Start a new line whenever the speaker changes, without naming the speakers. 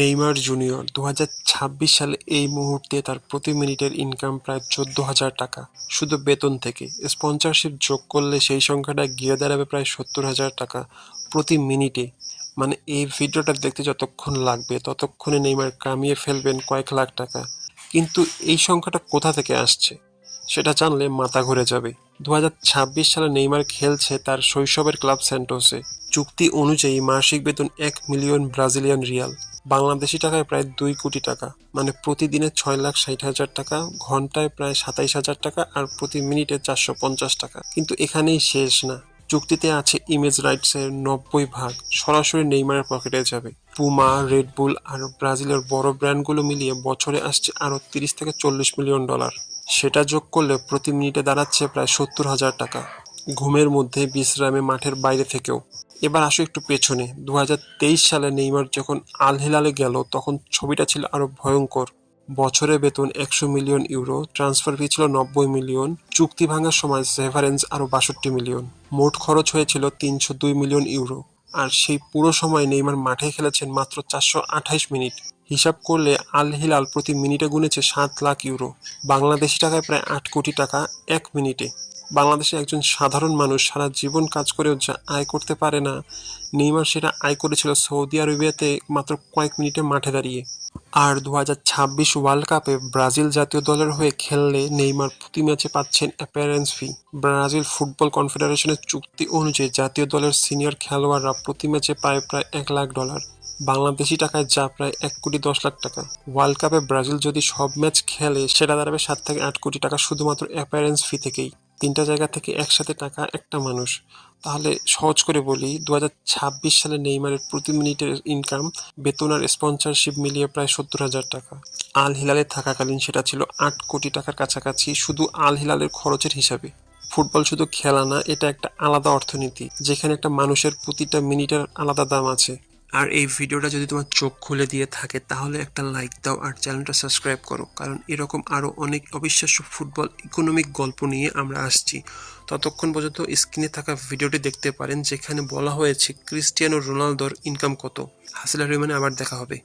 Neymar junior 2026 সালে এই মুহূর্তে তার প্রতি মিনিটের ইনকাম প্রায় 14,000 টাকা শুধু বেতন থেকে। স্পন্সরশিপ যোগ করলে সেই সংখ্যাটা গিয়ে দাঁড়াবে প্রায় 70,000 টাকা প্রতি মিনিটে। মানে এই ভিডিওটা দেখতে যতক্ষণ লাগবে ততক্ষণে নেইমার কামিয়ে ফেলবেন কয়েক লাখ টাকা। কিন্তু এই সংখ্যাটা কোথা থেকে আসছে সেটা জানলে মাথা ঘুরে যাবে। 2026 সালে নেইমার খেলছে তার শৈশবের ক্লাব স্যান্টোসে। চুক্তি অনুযায়ী মাসিক বেতন 1 মিলিয়ন ব্রাজিলিয়ান রিয়াল, বাংলাদেশি টাকায় প্রায় 2 কোটি টাকা, মানে প্রতিদিনে 6,60,000 টাকা, ঘন্টায় প্রায় 27,000 টাকা, আর প্রতি মিনিটে 450 টাকা। কিন্তু এখানেই শেষ না, চুক্তিতে আছে ইমেজ রাইটসের 90% সরাসরি নেইমারের পকেটে যাবে। পুমা, রেডবুল আর ব্রাজিলের বড় ব্র্যান্ডগুলো মিলিয়ে বছরে আসছে আরও 30 থেকে 40 মিলিয়ন ডলার। সেটা যোগ করলে প্রতি মিনিটে দাঁড়াচ্ছে প্রায় 70,000 টাকা, ঘুমের মধ্যে, বিশ্রামে, মাঠের বাইরে থেকেও। এবার আসো একটু পেছনে। 2023 সালে নেইমার যখন আল হিলালে গেল তখন ছবিটা ছিল আরো ভয়ঙ্কর। বছরে বেতন 100 মিলিয়ন ইউরো, ট্রান্সফার ফি ছিল 90 মিলিয়ন, চুক্তি ভাঙার সময় সেভারেন্স আরো 62 মিলিয়ন, মোট খরচ হয়েছিল 302 মিলিয়ন ইউরো। আর সেই পুরো সময় নেইমার মাঠে খেলেছেন মাত্র 428 মিনিট। হিসাব করলে আল হিলাল প্রতি মিনিটে গুনেছে 7 লাখ ইউরো, বাংলাদেশি টাকায় প্রায় 8 কোটি টাকা এক মিনিটে। বাংলাদেশে একজন সাধারণ মানুষ সারা জীবন কাজ করেও যা আয় করতে পারে না, নেইমার সেটা আয় করেছিল সৌদি আরবিয়াতে মাত্র কয়েক মিনিটে মাঠে দাঁড়িয়ে। আর 2026 ওয়ার্ল্ড কাপে ব্রাজিল জাতীয় দলের হয়ে খেললে নেইমার প্রতি ম্যাচে পাচ্ছেন অ্যাপিয়ারেন্স ফি। ব্রাজিল ফুটবল কনফেডারেশনের চুক্তি অনুযায়ী জাতীয় দলের সিনিয়র খেলোয়াড়রা প্রতি ম্যাচে পায় প্রায় $1,00,000, বাংলাদেশি টাকায় যা প্রায় 1,10,00,000 টাকা। ওয়ার্ল্ড কাপে ব্রাজিল যদি সব ম্যাচ খেলে সেটা দাঁড়াবে 7 থেকে 8 কোটি টাকা শুধুমাত্র অ্যাপিয়ারেন্স ফি থেকেই। তিনটা জায়গা থেকে একসাথে টাকা একটা মানুষ। তাহলে সহজ করে বলি, 2026 সালে নেইমারের প্রতি মিনিটের ইনকাম, বেতন আর স্পন্সরশিপ মিলিয়ে প্রায় 70,000 টাকা। আল হিলালে থাকাকালীন সেটা ছিল 8 কোটি টাকার কাছাকাছি শুধু আল হিলালের খরচের হিসাবে। ফুটবল শুধু খেলা না, এটা একটা আলাদা অর্থনীতি যেখানে একটা মানুষের প্রতিটা মিনিটের আলাদা দাম আছে। আর এই ভিডিওটা যদি তোমার চোখ খুলে দিয়ে থাকে তাহলে একটা লাইক দাও আর চ্যানেলটা সাবস্ক্রাইব করো, কারণ এরকম আরও অনেক অবিশ্বাস্য ফুটবল ইকোনমিক গল্প নিয়ে আমরা আসছি। ততক্ষণ পর্যন্ত স্ক্রিনে থাকা ভিডিওটি দেখতে পারেন যেখানে বলা হয়েছে ক্রিস্টিয়ানো রোনালদোর ইনকাম কত। হাসিলা রহমানে আবার দেখা হবে।